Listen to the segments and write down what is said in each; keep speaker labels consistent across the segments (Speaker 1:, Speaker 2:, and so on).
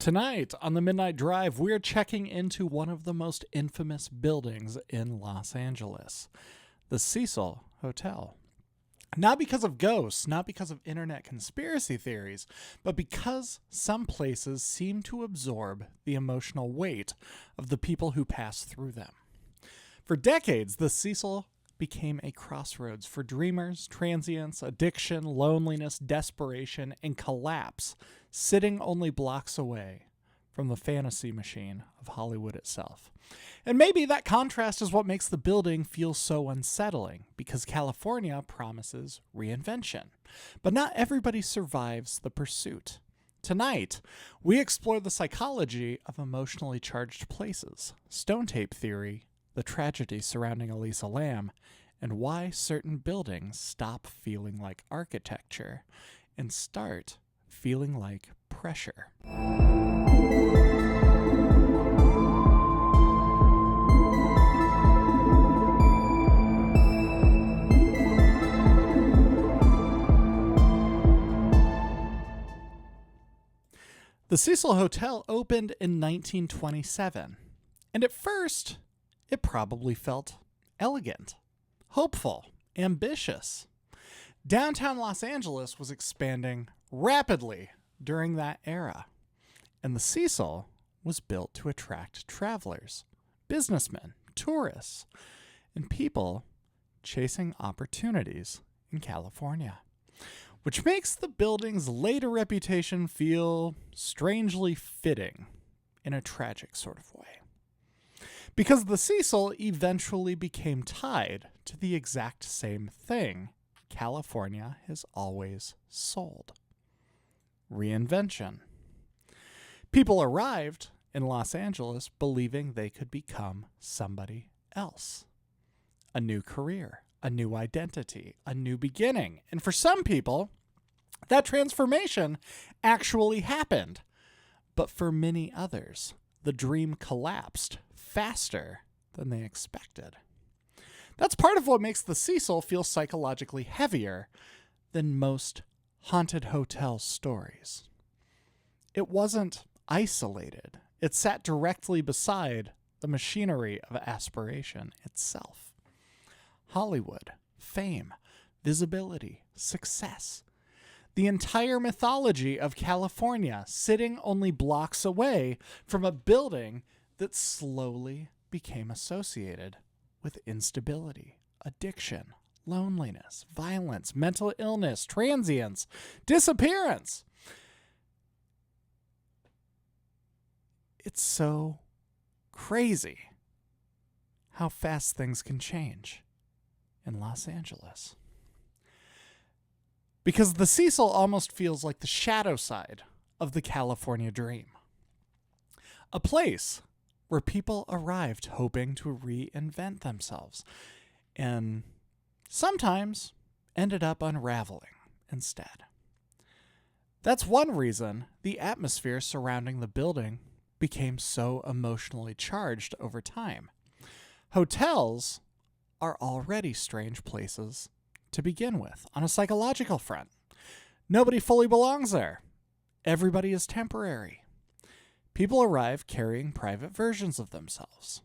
Speaker 1: Tonight on the Midnight Drive, we're checking into one of the most infamous buildings in Los Angeles, the Cecil Hotel. Not because of ghosts, not because of internet conspiracy theories, but because some places seem to absorb the emotional weight of the people who pass through them. For decades, the Cecil became a crossroads for dreamers, transients, addiction, loneliness, desperation, and collapse, sitting only blocks away from the fantasy machine of Hollywood itself. And maybe that contrast is what makes the building feel so unsettling, because California promises reinvention. But not everybody survives the pursuit. Tonight, we explore the psychology of emotionally charged places, stone tape theory, the tragedy surrounding Elisa Lam, and why certain buildings stop feeling like architecture and start feeling like pressure. The Cecil Hotel opened in 1927, and at first, it probably felt elegant, hopeful, ambitious. Downtown Los Angeles was expanding rapidly during that era, and the Cecil was built to attract travelers, businessmen, tourists, and people chasing opportunities in California, which makes the building's later reputation feel strangely fitting in a tragic sort of way. Because the Cecil eventually became tied to the exact same thing California has always sold: reinvention. People arrived in Los Angeles believing they could become somebody else. A new career, a new identity, a new beginning. And for some people, that transformation actually happened. But for many others, the dream collapsed faster than they expected. That's part of what makes the Cecil feel psychologically heavier than most haunted hotel stories. It wasn't isolated. It sat directly beside the machinery of aspiration itself. Hollywood, fame, visibility, success. The entire mythology of California sitting only blocks away from a building that slowly became associated with instability, addiction, loneliness, violence, mental illness, transience, disappearance. It's so crazy how fast things can change in Los Angeles. Because the Cecil almost feels like the shadow side of the California dream. A place where people arrived hoping to reinvent themselves and sometimes ended up unraveling instead. That's one reason the atmosphere surrounding the building became so emotionally charged over time. Hotels are already strange places to begin with on a psychological front. Nobody fully belongs there. Everybody is temporary. People arrive carrying private versions of themselves.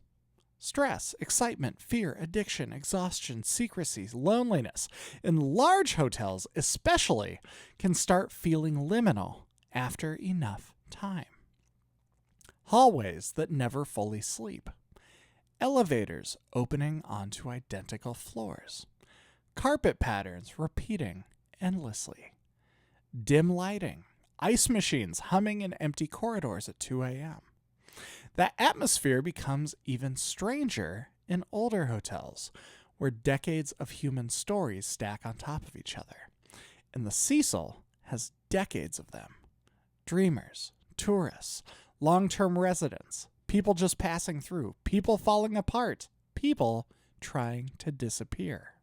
Speaker 1: Stress, excitement, fear, addiction, exhaustion, secrecy, loneliness, in large hotels especially, can start feeling liminal after enough time. Hallways that never fully sleep. Elevators opening onto identical floors. Carpet patterns repeating endlessly. Dim lighting. Ice machines humming in empty corridors at 2 a.m. That atmosphere becomes even stranger in older hotels, where decades of human stories stack on top of each other. And the Cecil has decades of them. Dreamers, tourists, long-term residents, people just passing through, people falling apart, people trying to disappear.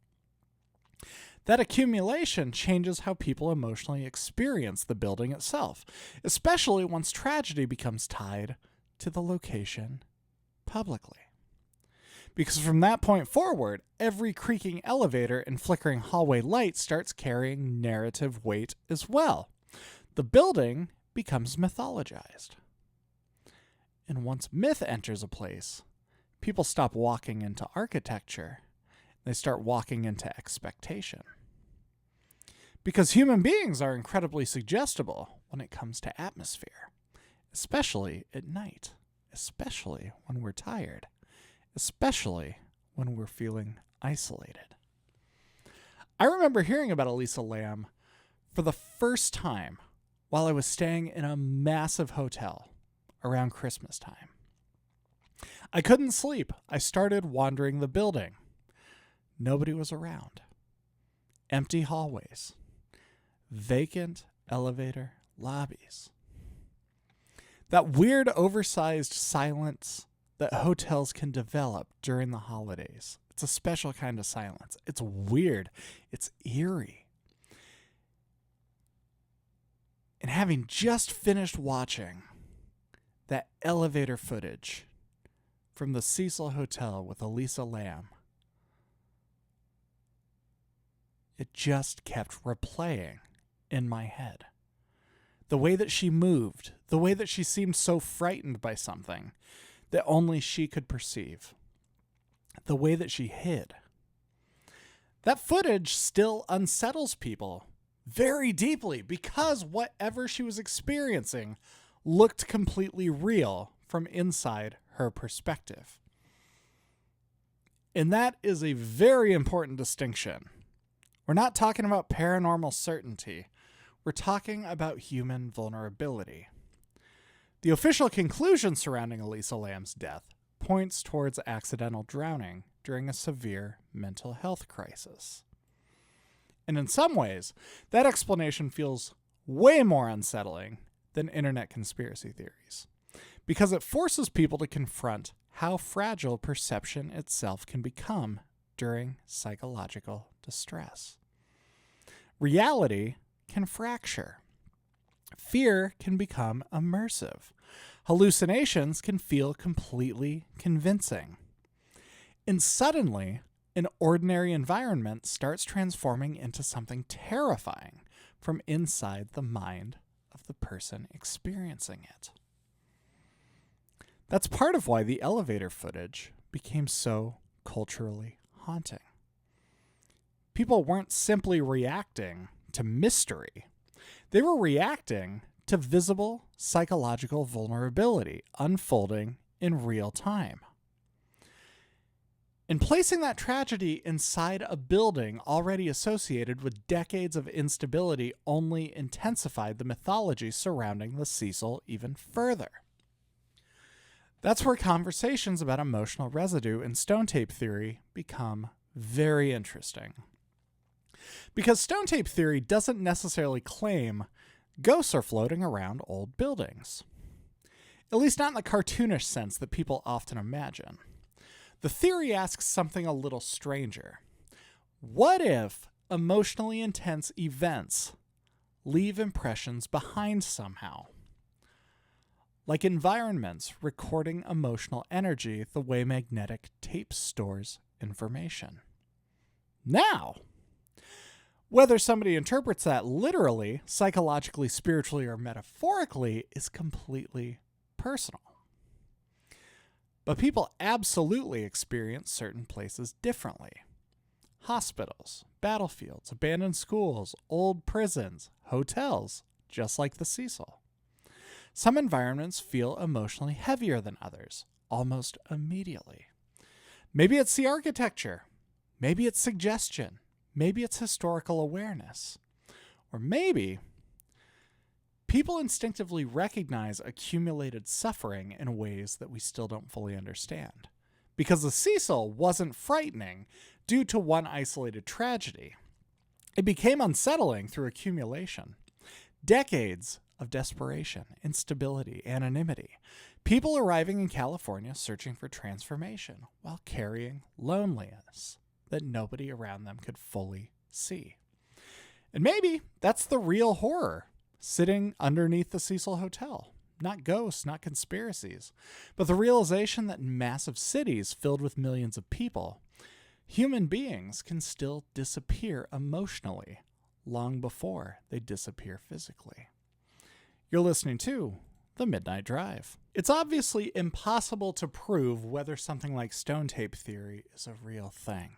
Speaker 1: That accumulation changes how people emotionally experience the building itself, especially once tragedy becomes tied to the location publicly. Because from that point forward, every creaking elevator and flickering hallway light starts carrying narrative weight as well. The building becomes mythologized. And once myth enters a place, people stop walking into architecture. They start walking into expectation. Because human beings are incredibly suggestible when it comes to atmosphere, especially at night, especially when we're tired, especially when we're feeling isolated. I remember hearing about Elisa Lam for the first time while I was staying in a massive hotel around Christmas time. I couldn't sleep. I started wandering the building. Nobody was around. Empty hallways. Vacant elevator lobbies. That weird, oversized silence that hotels can develop during the holidays. It's a special kind of silence. It's weird. It's eerie. And having just finished watching that elevator footage from the Cecil Hotel with Elisa Lam, it just kept replaying in my head. The way that she moved, the way that she seemed so frightened by something that only she could perceive, the way that she hid. That footage still unsettles people very deeply because whatever she was experiencing looked completely real from inside her perspective. And that is a very important distinction. We're not talking about paranormal certainty. We're talking about human vulnerability. The official conclusion surrounding Elisa Lam's death points towards accidental drowning during a severe mental health crisis. And in some ways, that explanation feels way more unsettling than internet conspiracy theories, because it forces people to confront how fragile perception itself can become during psychological distress. Reality can fracture. Fear can become immersive. Hallucinations can feel completely convincing. And suddenly, an ordinary environment starts transforming into something terrifying from inside the mind of the person experiencing it. That's part of why the elevator footage became so culturally haunting. People weren't simply reacting to mystery. They were reacting to visible psychological vulnerability unfolding in real time. And placing that tragedy inside a building already associated with decades of instability only intensified the mythology surrounding the Cecil even further. That's where conversations about emotional residue and stone tape theory become very interesting. Because stone tape theory doesn't necessarily claim ghosts are floating around old buildings. At least not in the cartoonish sense that people often imagine. The theory asks something a little stranger. What if emotionally intense events leave impressions behind somehow? Like environments recording emotional energy the way magnetic tape stores information. Now, whether somebody interprets that literally, psychologically, spiritually, or metaphorically is completely personal. But people absolutely experience certain places differently. Hospitals, battlefields, abandoned schools, old prisons, hotels, just like the Cecil. Some environments feel emotionally heavier than others, almost immediately. Maybe it's the architecture. Maybe it's suggestion. Maybe it's historical awareness. Or maybe people instinctively recognize accumulated suffering in ways that we still don't fully understand. Because the Cecil wasn't frightening due to one isolated tragedy. It became unsettling through accumulation. Decades of desperation, instability, anonymity. People arriving in California searching for transformation while carrying loneliness that nobody around them could fully see. And maybe that's the real horror sitting underneath the Cecil Hotel. Not ghosts, not conspiracies, but the realization that in massive cities filled with millions of people, human beings can still disappear emotionally long before they disappear physically. You're listening to the Midnight Drive. It's obviously impossible to prove whether something like stone tape theory is a real thing.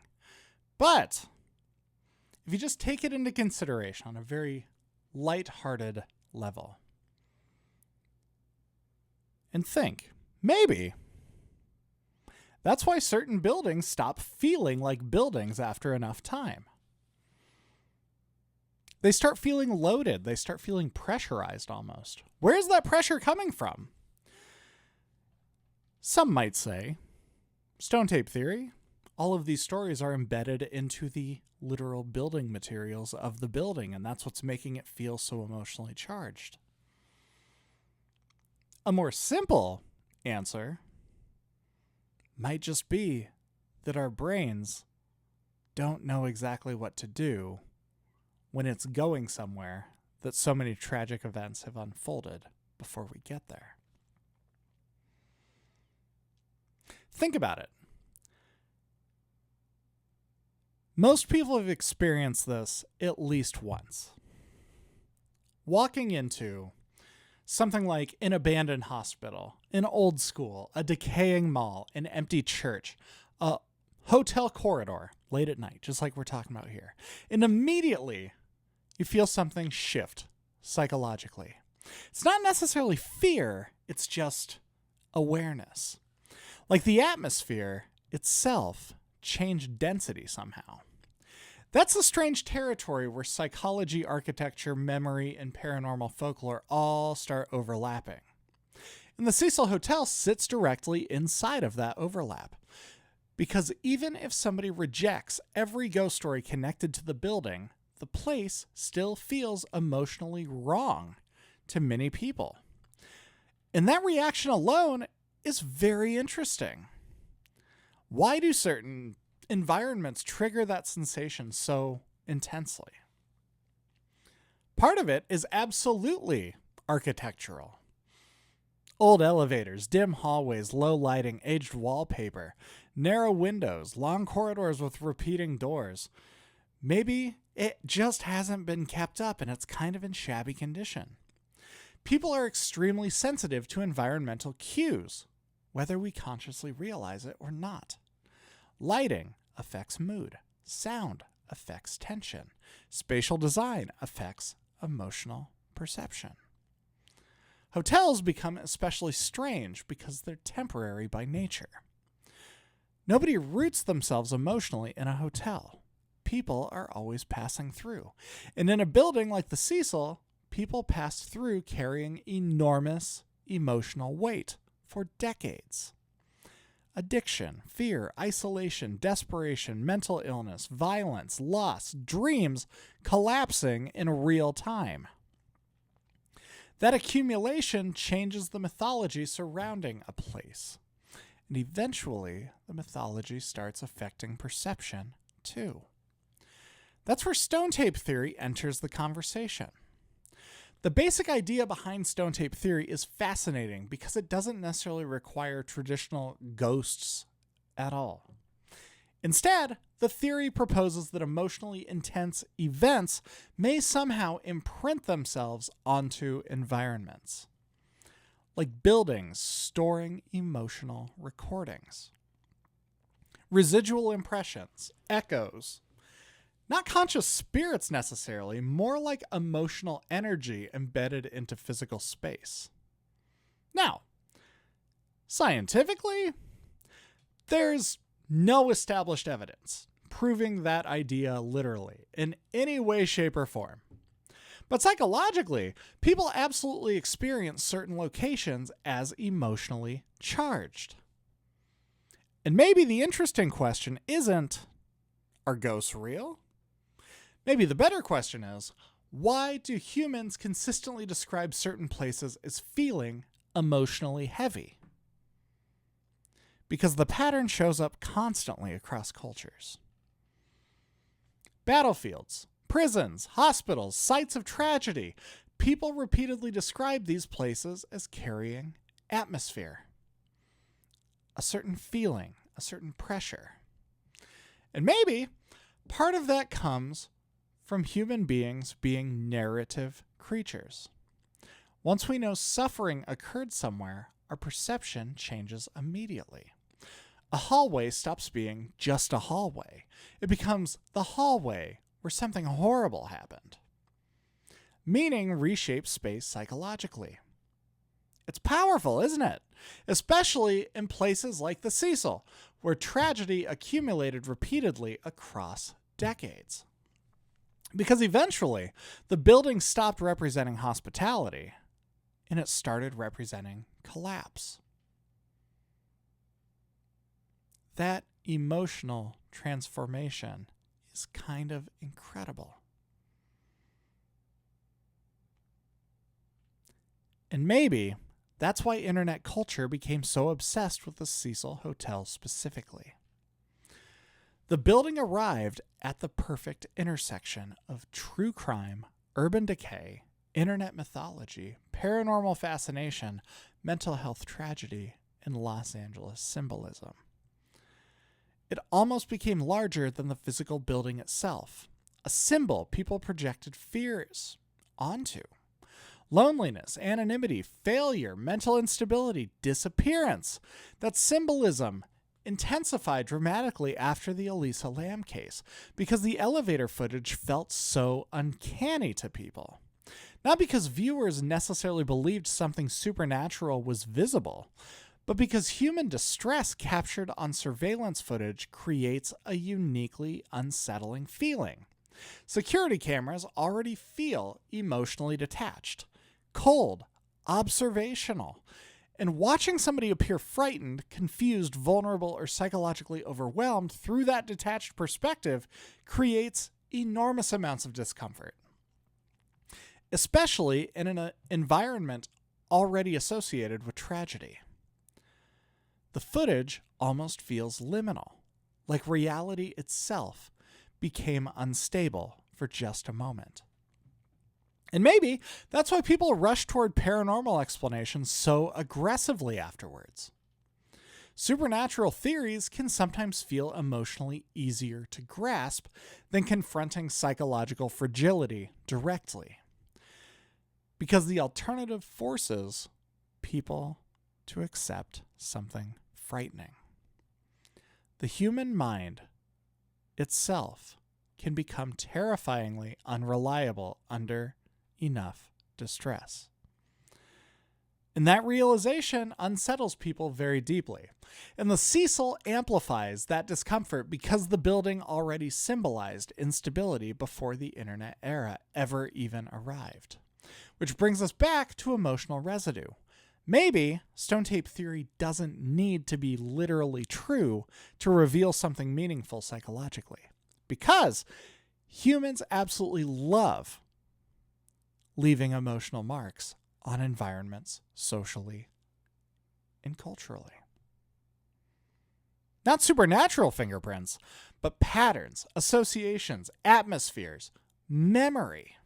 Speaker 1: But if you just take it into consideration on a very light-hearted level and think, maybe that's why certain buildings stop feeling like buildings after enough time. They start feeling loaded. They start feeling pressurized almost. Where is that pressure coming from? Some might say, stone tape theory. All of these stories are embedded into the literal building materials of the building, and that's what's making it feel so emotionally charged. A more simple answer might just be that our brains don't know exactly what to do when it's going somewhere that so many tragic events have unfolded before we get there. Think about it. Most people have experienced this at least once. Walking into something like an abandoned hospital, an old school, a decaying mall, an empty church, a hotel corridor late at night, just like we're talking about here. And immediately you feel something shift psychologically. It's not necessarily fear, it's just awareness. Like the atmosphere itself changed density somehow. That's a strange territory where psychology, architecture, memory, and paranormal folklore all start overlapping. And the Cecil Hotel sits directly inside of that overlap. Because even if somebody rejects every ghost story connected to the building, the place still feels emotionally wrong to many people. And that reaction alone is very interesting. Why do certain environments trigger that sensation so intensely? Part of it is absolutely architectural. Old elevators, dim hallways, low lighting, aged wallpaper, narrow windows, long corridors with repeating doors. Maybe it just hasn't been kept up and it's kind of in shabby condition. People are extremely sensitive to environmental cues, whether we consciously realize it or not. Lighting affects mood. Sound affects tension. Spatial design affects emotional perception. Hotels become especially strange because they're temporary by nature. Nobody roots themselves emotionally in a hotel. People are always passing through. And in a building like the Cecil, people pass through carrying enormous emotional weight for decades. Addiction, fear, isolation, desperation, mental illness, violence, loss, dreams collapsing in real time. That accumulation changes the mythology surrounding a place. And eventually, the mythology starts affecting perception, too. That's where stone tape theory enters the conversation. The basic idea behind stone tape theory is fascinating because it doesn't necessarily require traditional ghosts at all. Instead, the theory proposes that emotionally intense events may somehow imprint themselves onto environments, like buildings storing emotional recordings. Residual impressions, echoes, not conscious spirits necessarily, more like emotional energy embedded into physical space. Now, scientifically, there's no established evidence proving that idea literally in any way, shape, or form. But psychologically, people absolutely experience certain locations as emotionally charged. And maybe the interesting question isn't, are ghosts real? Maybe the better question is, why do humans consistently describe certain places as feeling emotionally heavy? Because the pattern shows up constantly across cultures. Battlefields, prisons, hospitals, sites of tragedy. People repeatedly describe these places as carrying atmosphere, a certain feeling, a certain pressure. And maybe part of that comes from human beings being narrative creatures. Once we know suffering occurred somewhere, our perception changes immediately. A hallway stops being just a hallway. It becomes the hallway where something horrible happened. Meaning reshapes space psychologically. It's powerful, isn't it? Especially in places like the Cecil, where tragedy accumulated repeatedly across decades. Because eventually, the building stopped representing hospitality, and it started representing collapse. That emotional transformation is kind of incredible. And maybe that's why internet culture became so obsessed with the Cecil Hotel specifically. The building arrived at the perfect intersection of true crime, urban decay, internet mythology, paranormal fascination, mental health tragedy, and Los Angeles symbolism. It almost became larger than the physical building itself, a symbol people projected fears onto. Loneliness, anonymity, failure, mental instability, disappearance. That symbolism intensified dramatically after the Elisa Lam case because the elevator footage felt so uncanny to people. Not because viewers necessarily believed something supernatural was visible, but because human distress captured on surveillance footage creates a uniquely unsettling feeling. Security cameras already feel emotionally detached, cold, observational, and watching somebody appear frightened, confused, vulnerable, or psychologically overwhelmed through that detached perspective creates enormous amounts of discomfort, especially in an environment already associated with tragedy. The footage almost feels liminal, like reality itself became unstable for just a moment. And maybe that's why people rush toward paranormal explanations so aggressively afterwards. Supernatural theories can sometimes feel emotionally easier to grasp than confronting psychological fragility directly, because the alternative forces people to accept something frightening. The human mind itself can become terrifyingly unreliable under enough distress. And that realization unsettles people very deeply. And the Cecil amplifies that discomfort because the building already symbolized instability before the internet era ever even arrived. Which brings us back to emotional residue. Maybe stone tape theory doesn't need to be literally true to reveal something meaningful psychologically. Because humans absolutely love leaving emotional marks on environments socially and culturally. Not supernatural fingerprints, but patterns, associations, atmospheres, memory.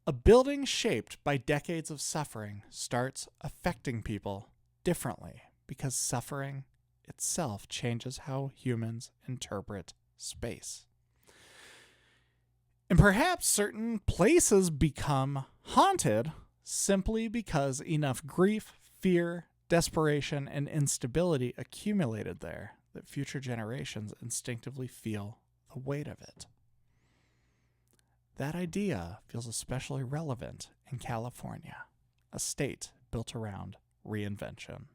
Speaker 1: A building shaped by decades of suffering starts affecting people differently because suffering itself changes how humans interpret space. And perhaps certain places become haunted simply because enough grief, fear, desperation, and instability accumulated there that future generations instinctively feel the weight of it. That idea feels especially relevant in California, a state built around reinvention.